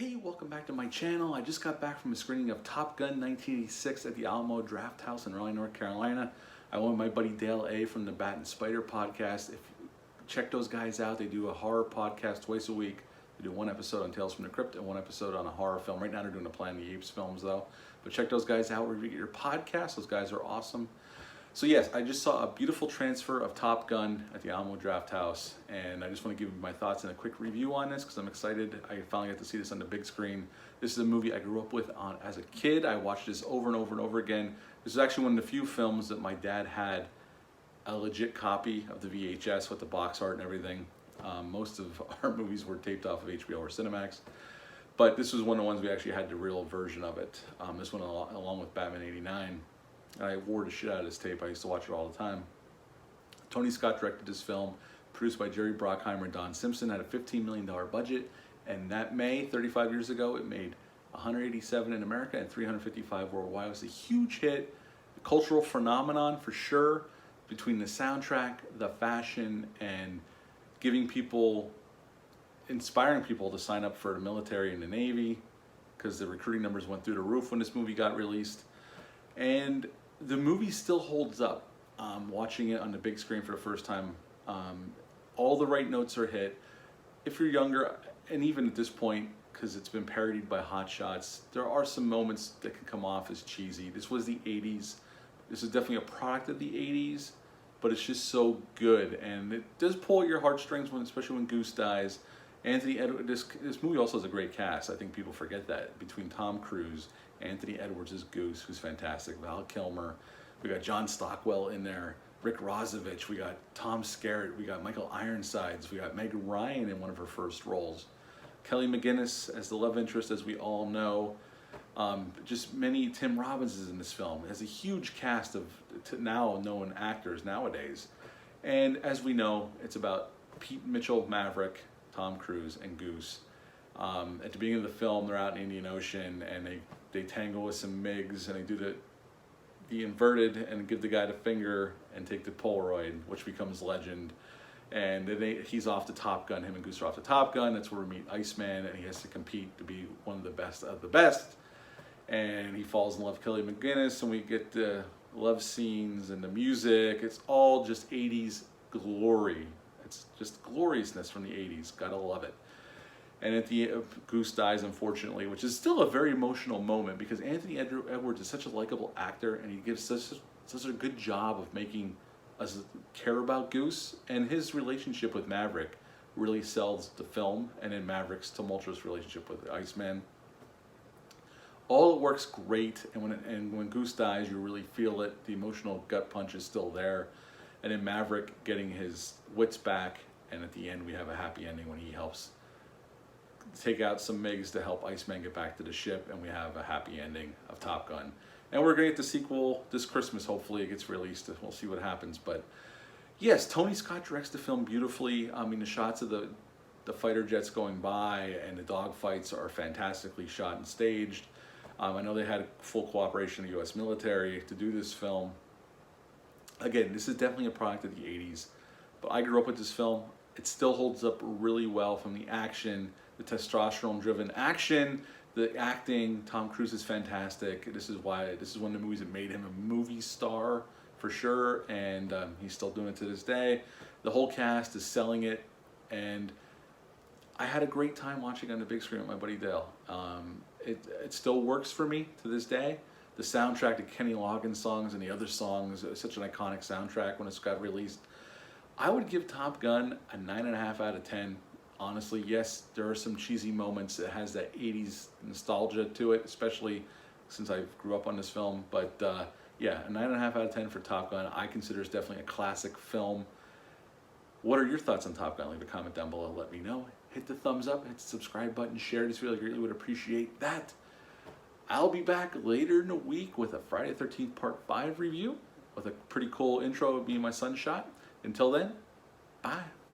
Hey, welcome back to my channel. I just got back from a screening of Top Gun 1986 at the Alamo Draft House in Raleigh, North Carolina. I went with my buddy Dale A. from the Bat and Spider podcast. If you check those guys out, they do a horror podcast twice a week. They do one episode on Tales from the Crypt and one episode on a horror film. Right now they're doing the Planet of the Apes films though. But check those guys out wherever you get your podcast. Those guys are awesome. So yes, I just saw a beautiful transfer of Top Gun at the Alamo Draft House, and I just want to give you my thoughts and a quick review on this because I'm excited. I finally got to see this on the big screen. This is a movie I grew up with as a kid. I watched this over and over and over again. This is actually one of the few films that my dad had a legit copy of the VHS with the box art and everything. Most of our movies were taped off of HBO or Cinemax, but this was one of the ones we actually had the real version of it. This one along with Batman '89. I wore the shit out of this tape. I used to watch it all the time. Tony Scott directed this film, produced by Jerry Bruckheimer and Don Simpson, had a $15 million budget, and that May, 35 years ago, it made 187 in America and 355 worldwide. It was a huge hit, a cultural phenomenon for sure, between the soundtrack, the fashion, and giving people, inspiring people to sign up for the military and the Navy, because the recruiting numbers went through the roof when this movie got released. And the movie still holds up. Watching it on the big screen for the first time, all the right notes are hit. If you're younger, and even at this point, because it's been parodied by Hot Shots, there are some moments that can come off as cheesy. This was the 80s. This is definitely a product of the 80s, but it's just so good. And it does pull at your heartstrings, especially when Goose dies. Anthony Edwards, this movie also has a great cast. I think people forget that. Between Tom Cruise, Anthony Edwards as Goose, who's fantastic, Val Kilmer, we got John Stockwell in there, Rick Rozovich, we got Tom Skerritt, we got Michael Ironsides, we got Meg Ryan in one of her first roles, Kelly McGinnis as the love interest, as we all know. Just many. Tim Robbins is in this film. It has a huge cast of now known actors nowadays. And as we know, it's about Pete Mitchell, Maverick, Tom Cruise, and Goose. At the beginning of the film, they're out in the Indian Ocean and they tangle with some MiGs and they do the inverted and give the guy the finger and take the Polaroid, which becomes legend. And then he's off to Top Gun. Him and Goose are off to Top Gun. That's where we meet Iceman, and he has to compete to be one of the best of the best. And he falls in love with Kelly McGinnis, and we get the love scenes and the music. It's all just 80s glory. It's just gloriousness from the 80s. Gotta love it. And at the end, Goose dies, unfortunately, which is still a very emotional moment because Anthony Edwards is such a likable actor, and he gives such a good job of making us care about Goose. And his relationship with Maverick really sells the film, and in Maverick's tumultuous relationship with Iceman. All it works great, and when Goose dies, you really feel it. The emotional gut punch is still there. And in Maverick getting his wits back, and at the end we have a happy ending when he helps take out some MiGs to help Iceman get back to the ship, and we have a happy ending of Top Gun. And we're going to get the sequel this Christmas. Hopefully it gets released. We'll see what happens. But yes, Tony Scott directs the film beautifully. I mean, the shots of the fighter jets going by and the dogfights are fantastically shot and staged. I know they had full cooperation of the U.S. military to do this film. Again, this is definitely a product of the 80s, but I grew up with this film. It still holds up really well, from the action, the testosterone-driven action, the acting. Tom Cruise is fantastic. This is one of the movies that made him a movie star for sure, and he's still doing it to this day. The whole cast is selling it, and I had a great time watching on the big screen with my buddy Dale. It still works for me to this day. The soundtrack, the Kenny Loggins songs and the other songs, such an iconic soundtrack when it got released. I would give Top Gun a 9.5 out of 10. Honestly, yes, there are some cheesy moments. It has that 80s nostalgia to it, especially since I grew up on this film. But yeah, a 9.5 out of 10 for Top Gun. I consider it's definitely a classic film. What are your thoughts on Top Gun? Leave a comment down below. Let me know. Hit the thumbs up, hit the subscribe button, share this video. I greatly would appreciate that. I'll be back later in the week with a Friday the 13th Part 5 review with a pretty cool intro of me and my son shot. Until then, bye.